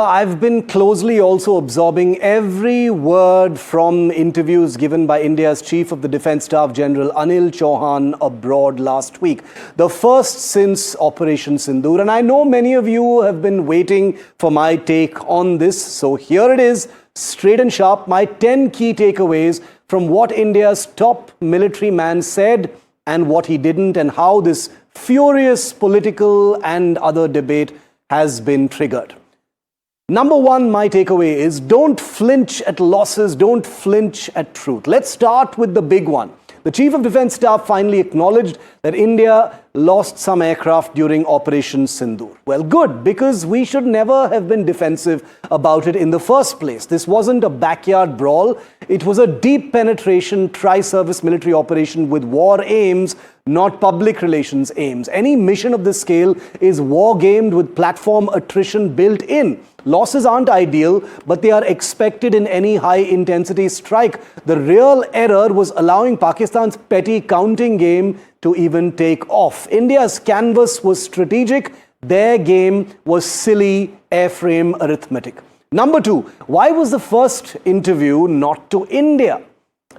I've been closely also absorbing every word from interviews given by India's Chief of the Defence Staff General Anil Chauhan abroad last week. The first since Operation Sindoor. And I know many of you have been waiting for my take on this. So here it is, straight and sharp, my 10 key takeaways from what India's top military man said and what he didn't, and how this furious political and other debate has been triggered. Number one, my takeaway is don't flinch at losses, don't flinch at truth. Let's start with the big one. The Chief of Defence Staff finally acknowledged that India lost some aircraft during Operation Sindoor. Well, good, because we should never have been defensive about it in the first place. This wasn't a backyard brawl. It was a deep penetration tri-service military operation with war aims, not public relations aims. Any mission of this scale is war-gamed with platform attrition built in. Losses aren't ideal, but they are expected in any high-intensity strike. The real error was allowing Pakistan's petty counting game to even take off. India's canvas was strategic. Their game was silly airframe arithmetic. Number two, why was the first interview not to India?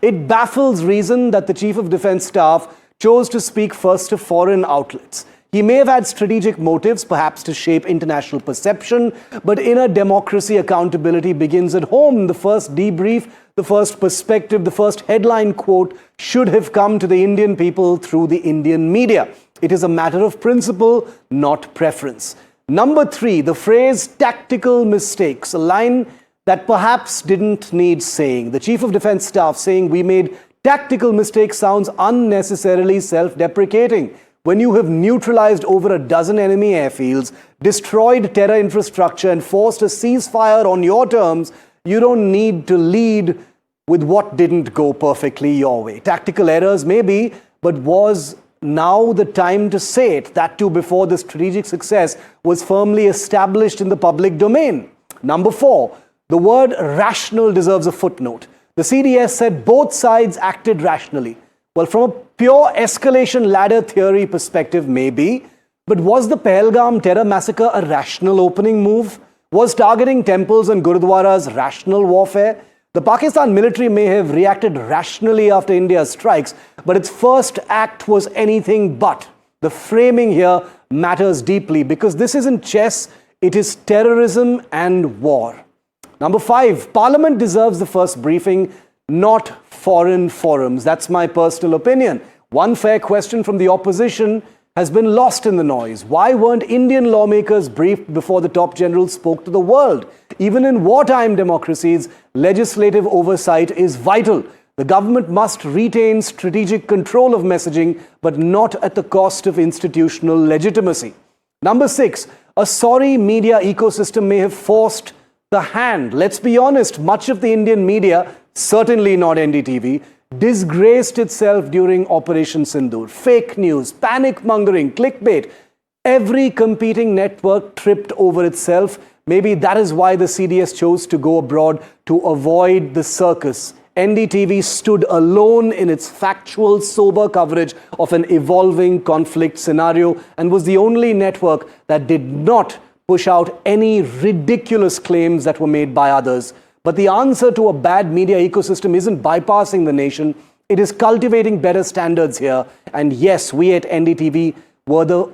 It baffles reason that the Chief of Defence Staff chose to speak first to foreign outlets. He may have had strategic motives, perhaps to shape international perception, but in a democracy, accountability begins at home. The first debrief, the first perspective, the first headline quote should have come to the Indian people through the Indian media. It is a matter of principle, not preference. Number three, the phrase tactical mistakes, a line that perhaps didn't need saying. The Chief of Defence Staff saying we made tactical mistakes sounds unnecessarily self-deprecating. When you have neutralized over a dozen enemy airfields, destroyed terror infrastructure and forced a ceasefire on your terms, you don't need to lead with what didn't go perfectly your way. Tactical errors maybe, but was now the time to say it, that too before the strategic success was firmly established in the public domain. Number four, the word rational deserves a footnote. The CDS said both sides acted rationally. Well, from a pure escalation ladder theory perspective, maybe, but was the Pahalgam terror massacre a rational opening move? Was targeting temples and gurudwaras rational warfare? The Pakistan military may have reacted rationally after India's strikes, but its first act was anything but. The framing here matters deeply because this isn't chess, it is terrorism and war. Number five, Parliament deserves the first briefing, not foreign forums. That's my personal opinion. One fair question from the opposition has been lost in the noise. Why weren't Indian lawmakers briefed before the top general spoke to the world? Even in wartime democracies, legislative oversight is vital. The government must retain strategic control of messaging, but not at the cost of institutional legitimacy. Number six, a sorry media ecosystem may have forced the hand. Let's be honest, much of the Indian media, certainly not NDTV, disgraced itself during Operation Sindoor. Fake news, panic mongering, clickbait. Every competing network tripped over itself. Maybe that is why the CDS chose to go abroad to avoid the circus. NDTV stood alone in its factual, sober coverage of an evolving conflict scenario and was the only network that did not push out any ridiculous claims that were made by others. But the answer to a bad media ecosystem isn't bypassing the nation. It is cultivating better standards here. And yes, we at NDTV were the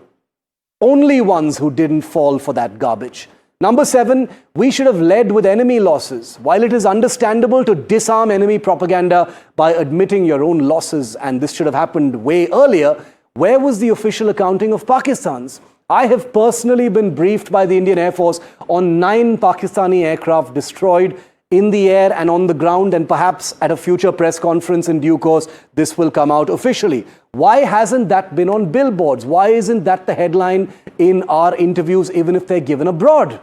only ones who didn't fall for that garbage. Number seven, we should have led with enemy losses. While it is understandable to disarm enemy propaganda by admitting your own losses, and this should have happened way earlier, where was the official accounting of Pakistan's? I have personally been briefed by the Indian Air Force on 9 Pakistani aircraft destroyed in the air and on the ground, and perhaps at a future press conference in due course, this will come out officially. Why hasn't that been on billboards? Why isn't that the headline in our interviews, even if they're given abroad?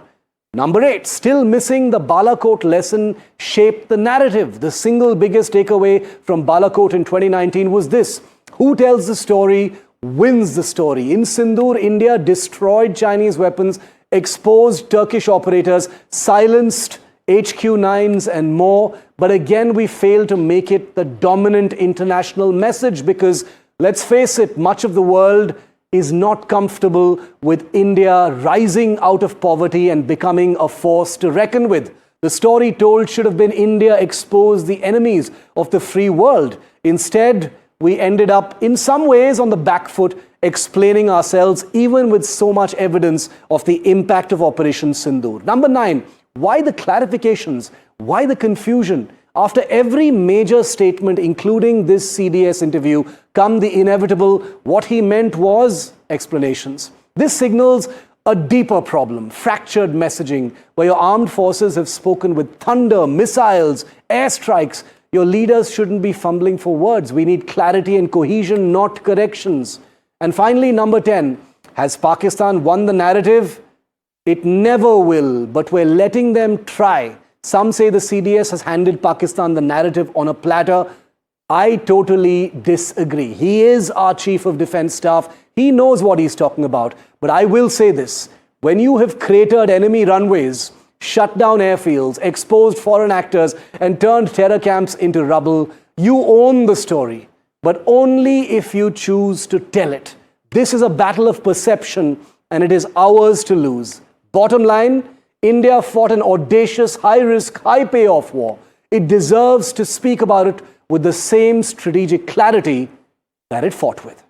Number 8, still missing the Balakot lesson shaped the narrative. The single biggest takeaway from Balakot in 2019 was this: who tells the story wins the story. In Sindoor, India destroyed Chinese weapons, exposed Turkish operators, silenced HQ-9s and more. But again, we failed to make it the dominant international message because, let's face it, much of the world is not comfortable with India rising out of poverty and becoming a force to reckon with. The story told should have been India exposed the enemies of the free world. Instead, we ended up in some ways on the back foot, explaining ourselves even with so much evidence of the impact of Operation Sindoor. Number 9, why the clarifications? Why the confusion? After every major statement, including this CDS interview, come the inevitable, what he meant was explanations. This signals a deeper problem, fractured messaging, where your armed forces have spoken with thunder, missiles, airstrikes. Your leaders shouldn't be fumbling for words. We need clarity and cohesion, not corrections. And finally, number 10, has Pakistan won the narrative? It never will, but we're letting them try. Some say the CDS has handed Pakistan the narrative on a platter. I totally disagree. He is our Chief of Defence Staff. He knows what he's talking about. But I will say this, when you have cratered enemy runways, shut down airfields, exposed foreign actors, and turned terror camps into rubble, you own the story, but only if you choose to tell it. This is a battle of perception, and it is ours to lose. Bottom line, India fought an audacious, high-risk, high-payoff war. It deserves to speak about it with the same strategic clarity that it fought with.